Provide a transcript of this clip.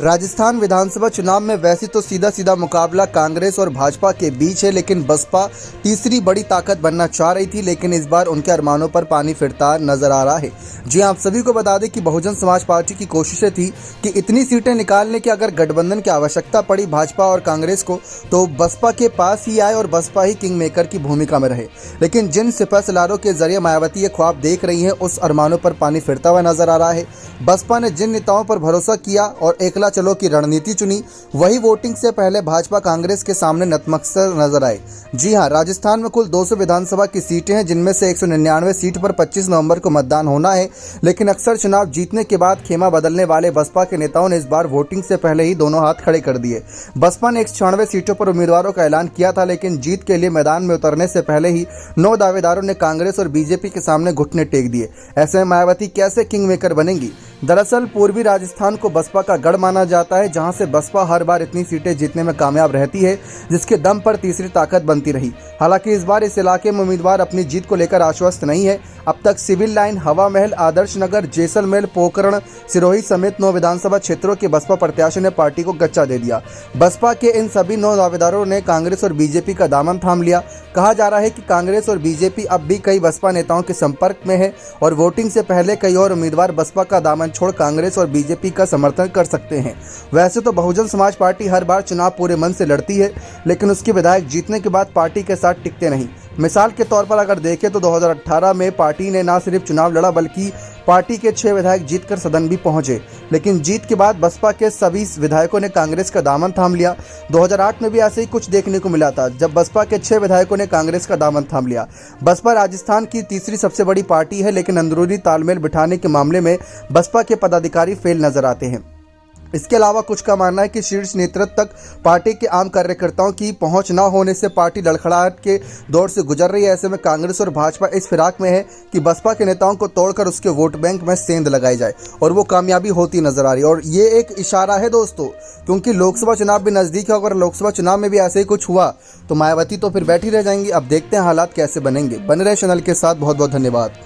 राजस्थान विधानसभा चुनाव में वैसे तो सीधा सीधा मुकाबला कांग्रेस और भाजपा के बीच है, लेकिन बसपा तीसरी बड़ी ताकत बनना चाह रही थी, लेकिन इस बार उनके अरमानों पर पानी फिरता नजर आ रहा है। जी आप सभी को बता दें कि बहुजन समाज पार्टी की कोशिशें थी कि इतनी सीटें निकालने की अगर गठबंधन की आवश्यकता पड़ी भाजपा और कांग्रेस को तो बसपा के पास ही आए और बसपा ही किंग मेकर की भूमिका में रहे। लेकिन जिन सिपह सलारों के जरिए मायावती ये ख्वाब देख रही हैं, उस अरमानों पर पानी फिरता हुआ नजर आ रहा है। बसपा ने जिन नेताओं पर भरोसा किया और एकला चलो की रणनीति चुनी, वही वोटिंग से पहले भाजपा कांग्रेस के सामने नतमस्तक नजर आए। जी हां, राजस्थान में कुल 200 विधानसभा की सीटें हैं, जिनमें से 199 सीट पर 25 नवंबर को मतदान होना है। लेकिन अक्सर चुनाव जीतने के बाद खेमा बदलने वाले बसपा के नेताओं ने इस बार वोटिंग से पहले ही दोनों हाथ खड़े कर दिए। बसपा ने 196 सीटों पर उम्मीदवारों का ऐलान किया था, लेकिन जीत के लिए मैदान में उतरने से पहले ही 9 दावेदारों ने कांग्रेस और बीजेपी के सामने घुटने टेक दिए। ऐसे में मायावती कैसे किंग मेकर बनेंगी? दरअसल पूर्वी राजस्थान को बसपा का गढ़ माना जाता है, जहां से बसपा हर बार इतनी सीटें जीतने में कामयाब रहती है, जिसके दम पर तीसरी ताकत बनती रही। हालांकि इस बार इस इलाके में उम्मीदवार अपनी जीत को लेकर आश्वस्त नहीं है। अब तक सिविल लाइन, हवा महल, आदर्श नगर, जैसलमेर, पोखरण, सिरोही समेत 9 विधानसभा क्षेत्रों के बसपा प्रत्याशी ने पार्टी को गच्चा दे दिया। बसपा के इन सभी 9 दावेदारों ने कांग्रेस और बीजेपी का दामन थाम लिया। कहा जा रहा है कि कांग्रेस और बीजेपी अब भी कई बसपा नेताओं के संपर्क में है और वोटिंग से पहले कई और उम्मीदवार बसपा का दामन छोड़ कांग्रेस और बीजेपी का समर्थन कर सकते हैं। वैसे तो बहुजन समाज पार्टी हर बार चुनाव पूरे मन से लड़ती है, लेकिन उसके विधायक जीतने के बाद पार्टी के साथ टिकते नहीं। मिसाल के तौर पर अगर देखें तो 2018 में पार्टी ने न सिर्फ चुनाव लड़ा, बल्कि पार्टी के 6 विधायक जीतकर सदन भी पहुंचे। लेकिन जीत के बाद बसपा के सभी विधायकों ने कांग्रेस का दामन थाम लिया। 2008 में भी ऐसे ही कुछ देखने को मिला था, जब बसपा के 6 विधायकों ने कांग्रेस का दामन थाम लिया। बसपा राजस्थान की तीसरी सबसे बड़ी पार्टी है, लेकिन अंदरूनी तालमेल बिठाने के मामले में बसपा के पदाधिकारी फेल नजर आते हैं। इसके अलावा कुछ का मानना है कि शीर्ष नेतृत्व तक पार्टी के आम कार्यकर्ताओं की पहुंच न होने से पार्टी लड़खड़ाहट के दौर से गुजर रही है। ऐसे में कांग्रेस और भाजपा इस फिराक में है कि बसपा के नेताओं को तोड़कर उसके वोट बैंक में सेंध लगाई जाए, और वो कामयाबी होती नजर आ रही है। और ये एक इशारा है दोस्तों, क्योंकि लोकसभा चुनाव भी नजदीक है। अगर लोकसभा चुनाव में भी ऐसे ही कुछ हुआ तो मायावती तो फिर बैठी रह जाएंगी। अब देखते हैं हालात कैसे बनेंगे। बने रहे चैनल के साथ। बहुत बहुत धन्यवाद।